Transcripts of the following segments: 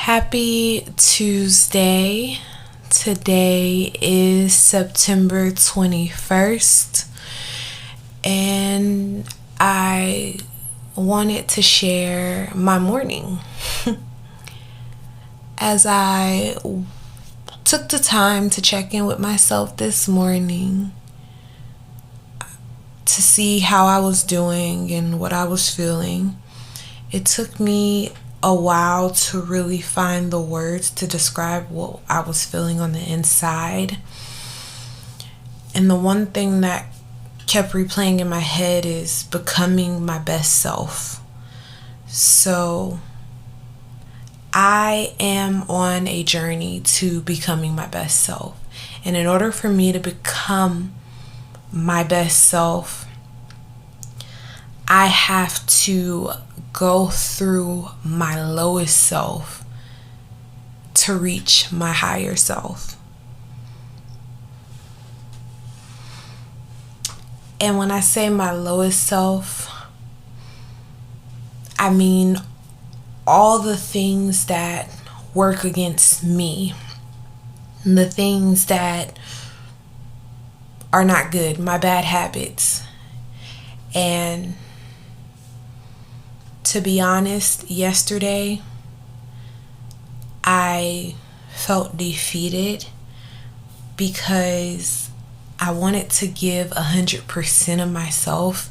Happy Tuesday. Today is September 21st, and I wanted to share my morning. As I took the time to check in with myself this morning to see how I was doing and what I was feeling, it took me a while to really find the words to describe what I was feeling on the inside. And the one thing that kept replaying in my head is becoming my best self. So I am on a journey to becoming my best self. And in order for me to become my best self, I have to go through my lowest self to reach my higher self. And when I say my lowest self, I mean all the things that work against me, the things that are not good, my bad habits. And to be honest, yesterday I felt defeated because I wanted to give 100% of myself,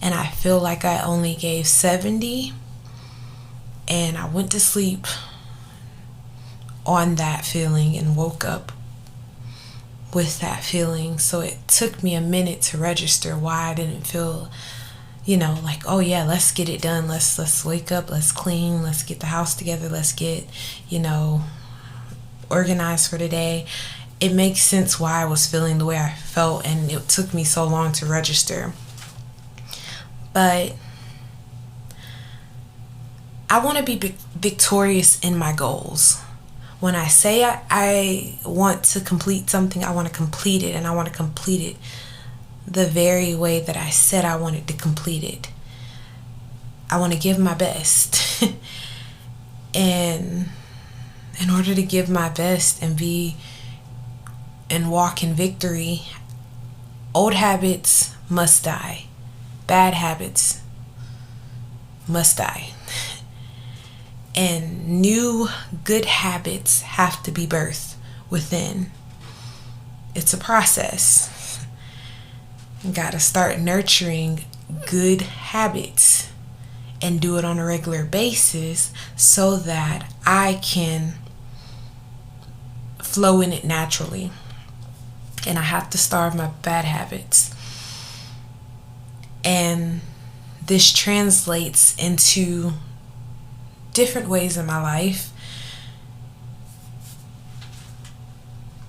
and I feel like I only gave 70, and I went to sleep on that feeling and woke up with that feeling. So it took me a minute to register why I didn't feel like, oh yeah, let's get it done. Let's wake up, let's clean, let's get the house together, let's get, organized for today. It makes sense why I was feeling the way I felt, and it took me so long to register. But I want to be victorious in my goals. When I say I want to complete something, I want to complete it, and I want to complete it the very way that I said I wanted to complete it. I want to give my best. And in order to give my best and walk in victory, old habits must die. Bad habits must die. And new good habits have to be birthed within. It's a process. You gotta start nurturing good habits and do it on a regular basis so that I can flow in it naturally. And I have to starve my bad habits. And this translates into different ways in my life.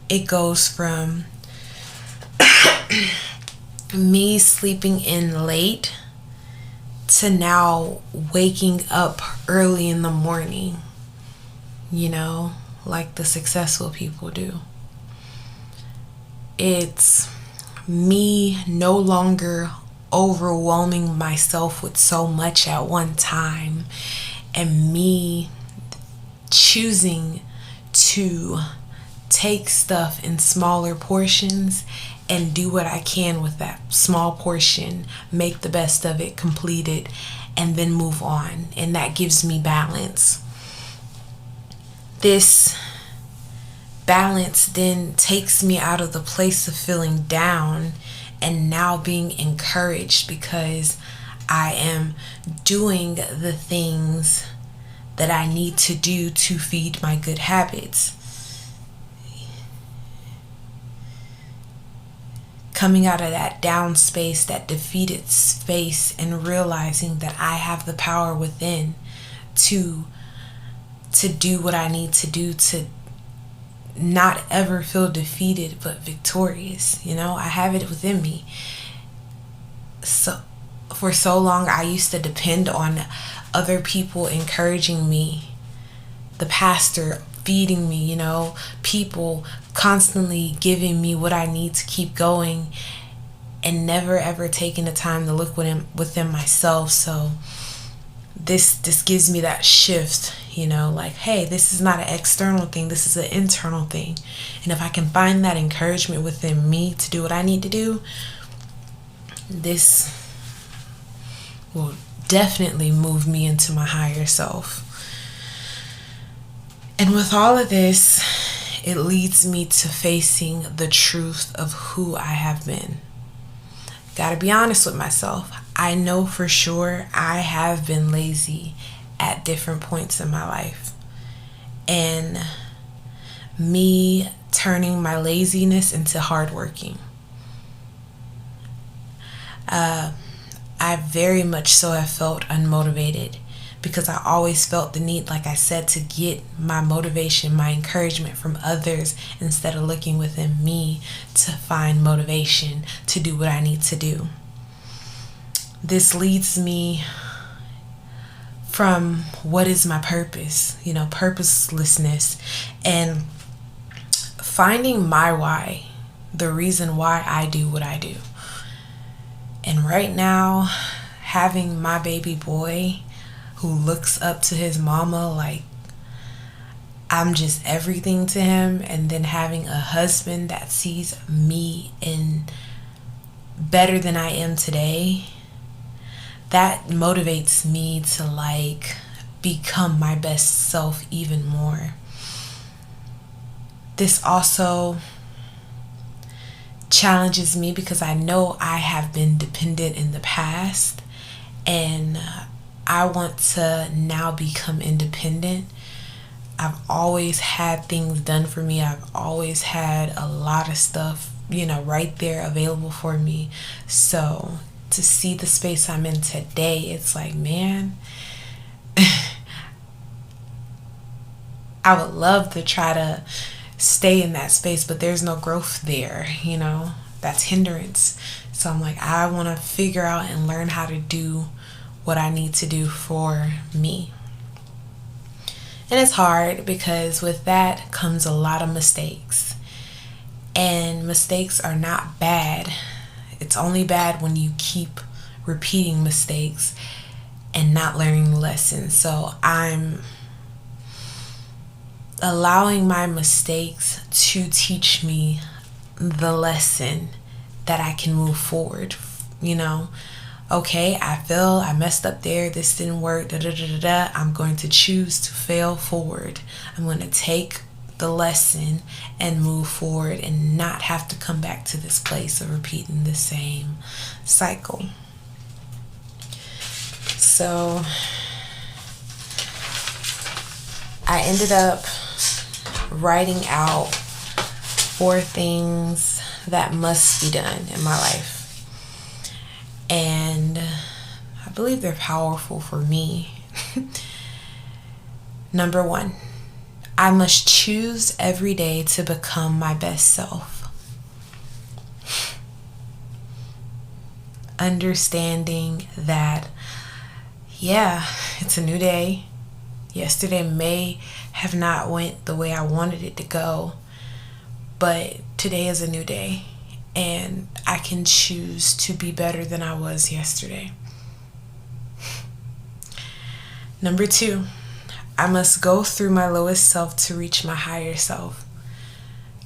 It goes from me sleeping in late to now waking up early in the morning, like the successful people do. It's me no longer overwhelming myself with so much at one time, and me choosing to take stuff in smaller portions and do what I can with that small portion, make the best of it, complete it, and then move on. And that gives me balance. This balance then takes me out of the place of feeling down and now being encouraged because I am doing the things that I need to do to feed my good habits. Coming out of that down space, that defeated space, and realizing that I have the power within to do what I need to do to not ever feel defeated but victorious. I have it within me. So for so long I used to depend on other people encouraging me, the pastor feeding me, people constantly giving me what I need to keep going, and never ever taking the time to look within myself. So this gives me that shift, like, hey, this is not an external thing, this is an internal thing. And if I can find that encouragement within me to do what I need to do, this will definitely move me into my higher self. And with all of this, it leads me to facing the truth of who I have been. Gotta be honest with myself. I know for sure I have been lazy at different points in my life. And me turning my laziness into hardworking. I very much so have felt unmotivated because I always felt the need, like I said, to get my motivation, my encouragement from others instead of looking within me to find motivation to do what I need to do. This leads me from what is my purpose, purposelessness, and finding my why, the reason why I do what I do. And right now, having my baby boy who looks up to his mama like I'm just everything to him, and then having a husband that sees me in better than I am today, that motivates me to become my best self even more. This also challenges me because I know I have been dependent in the past, and I want to now become independent. I've always had things done for me. I've always had a lot of stuff, right there available for me. So to see the space I'm in today, it's like, man, I would love to try to stay in that space, but there's no growth there, that's hindrance. So I'm like, I want to figure out and learn how to do what I need to do for me. And it's hard because with that comes a lot of mistakes. And mistakes are not bad. It's only bad when you keep repeating mistakes and not learning lessons. So I'm allowing my mistakes to teach me the lesson that I can move forward. Okay, I feel I messed up there, this didn't work, I'm going to choose to fail forward. I'm going to take the lesson and move forward and not have to come back to this place of repeating the same cycle. So I ended up writing out 4 things that must be done in my life. And I believe they're powerful for me. Number 1, I must choose every day to become my best self. Understanding that, it's a new day. Yesterday may have not went the way I wanted it to go, but today is a new day. And I can choose to be better than I was yesterday. Number 2, I must go through my lowest self to reach my higher self.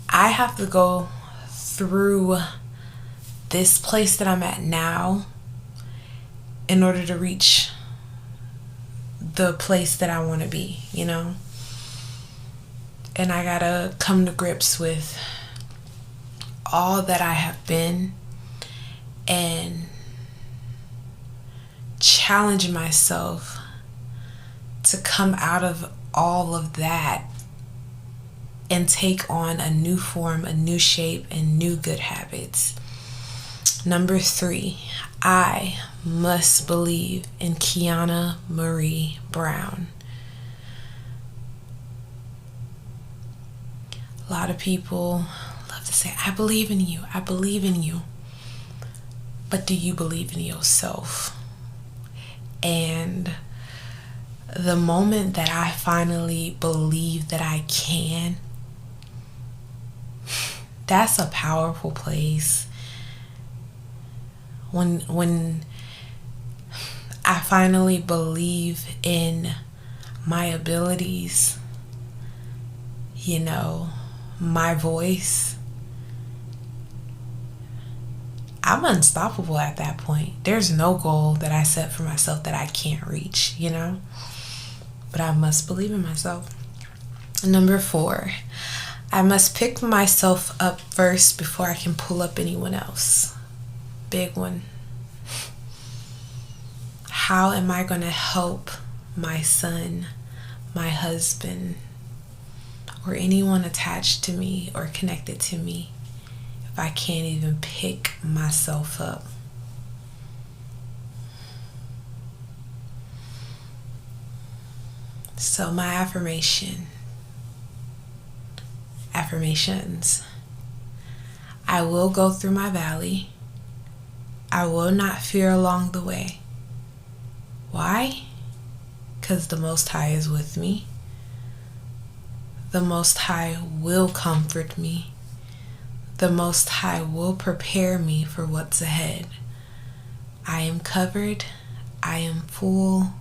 I have to go through this place that I'm at now in order to reach the place that I want to be, And I gotta come to grips with all that I have been and challenge myself to come out of all of that and take on a new form, a new shape, and new good habits. Number 3, I must believe in Kianna Marie Brown. A lot of people to say, I believe in you, I believe in you. But do you believe in yourself? And the moment that I finally believe that I can, that's a powerful place. When I finally believe in my abilities, you know, my voice. I'm unstoppable at that point. There's no goal that I set for myself that I can't reach, you know? But I must believe in myself. Number 4, I must pick myself up first before I can pull up anyone else. Big one. How am I going to help my son, my husband, or anyone attached to me or connected to me if I can't even pick myself up? So my affirmations. I will go through my valley. I will not fear along the way. Why? Because the Most High is with me. The Most High will comfort me. The Most High will prepare me for what's ahead. I am covered. I am full.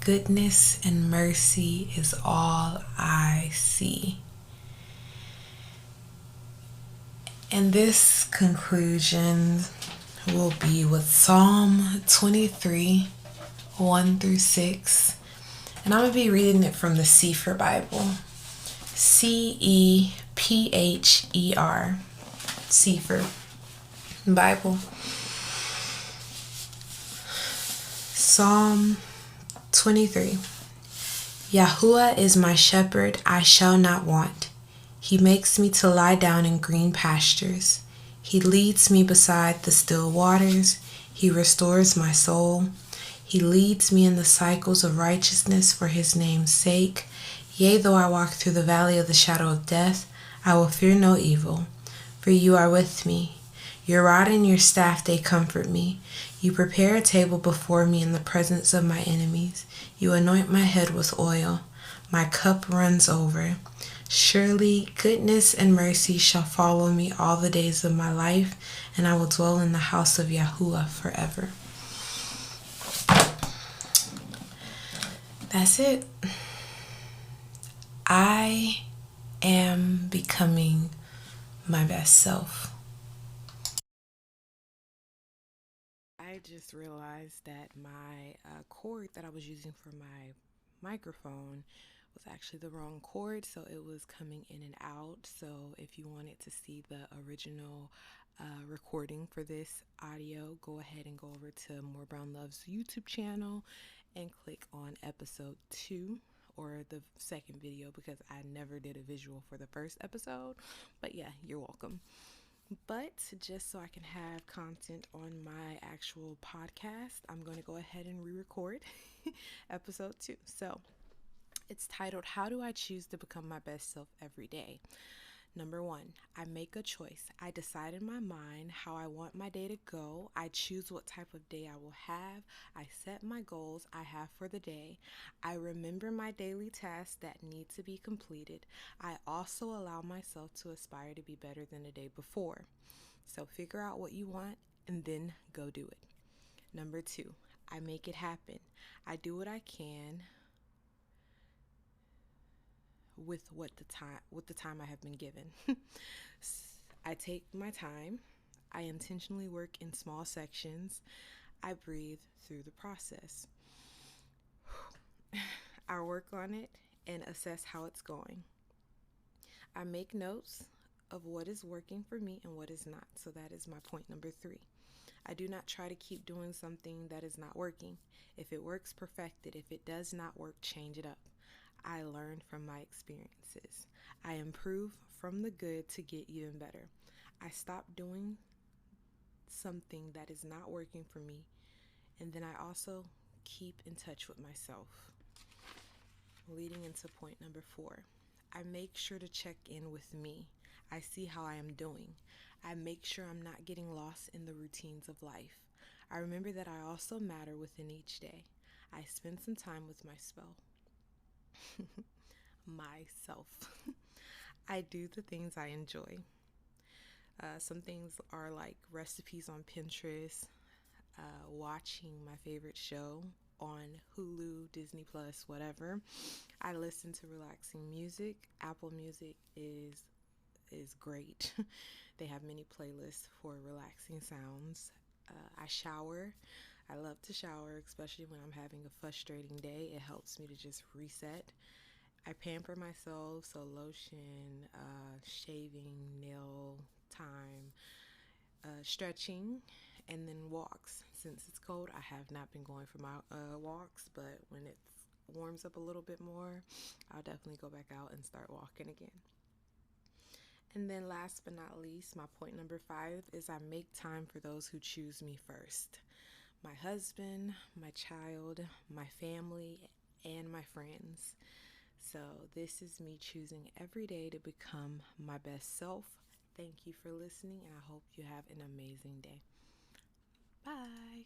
Goodness and mercy is all I see. And this conclusion will be with Psalm 23, 1 through 6. And I'm going to be reading it from the Cepher Bible. Cepher. Cepher Bible. Psalm 23. Yahuwah is my shepherd, I shall not want. He makes me to lie down in green pastures. He leads me beside the still waters. He restores my soul. He leads me in the cycles of righteousness for his name's sake. Yea, though I walk through the valley of the shadow of death, I will fear no evil, for you are with me. Your rod and your staff, they comfort me. You prepare a table before me in the presence of my enemies. You anoint my head with oil. My cup runs over. Surely goodness and mercy shall follow me all the days of my life, and I will dwell in the house of Yahuwah forever. That's it. I am becoming my best self. I just realized that my cord that I was using for my microphone was actually the wrong cord, so it was coming in and out. So if you wanted to see the original recording for this audio, go ahead and go over to More Brown Love's YouTube channel and click on episode 2 or the second video, because I never did a visual for the first episode. But yeah, you're welcome. But just so I can have content on my actual podcast, I'm going to go ahead and re-record episode 2. So it's titled, How Do I Choose to Become My Best Self Every Day? Number 1, I make a choice. I decide in my mind how I want my day to go. I choose what type of day I will have. I set my goals I have for the day. I remember my daily tasks that need to be completed. I also allow myself to aspire to be better than the day before. So figure out what you want and then go do it. Number 2, I make it happen. I do what I can with the time I have been given. I take my time. I intentionally work in small sections. I breathe through the process. I work on it and assess how it's going. I make notes of what is working for me and what is not. So that is my point number 3. I do not try to keep doing something that is not working. If it works, perfect it. If it does not work, change it up. I learn from my experiences. I improve from the good to get even better. I stop doing something that is not working for me, and then I also keep in touch with myself. Leading into point number 4, I make sure to check in with me. I see how I am doing. I make sure I'm not getting lost in the routines of life. I remember that I also matter within each day. I spend some time with myself. I do the things I enjoy. Some things are like recipes on Pinterest, watching my favorite show on Hulu, Disney Plus, whatever, I listen to relaxing music. Apple Music is great. They have many playlists for relaxing sounds. I shower. I love to shower, especially when I'm having a frustrating day. It helps me to just reset. I pamper myself, so lotion, shaving, nail time, stretching, and then walks. Since it's cold, I have not been going for my walks, but when it warms up a little bit more, I'll definitely go back out and start walking again. And then last but not least, my point number 5 is I make time for those who choose me first. My husband, my child, my family, and my friends. So this is me choosing every day to become my best self. Thank you for listening, and I hope you have an amazing day. Bye.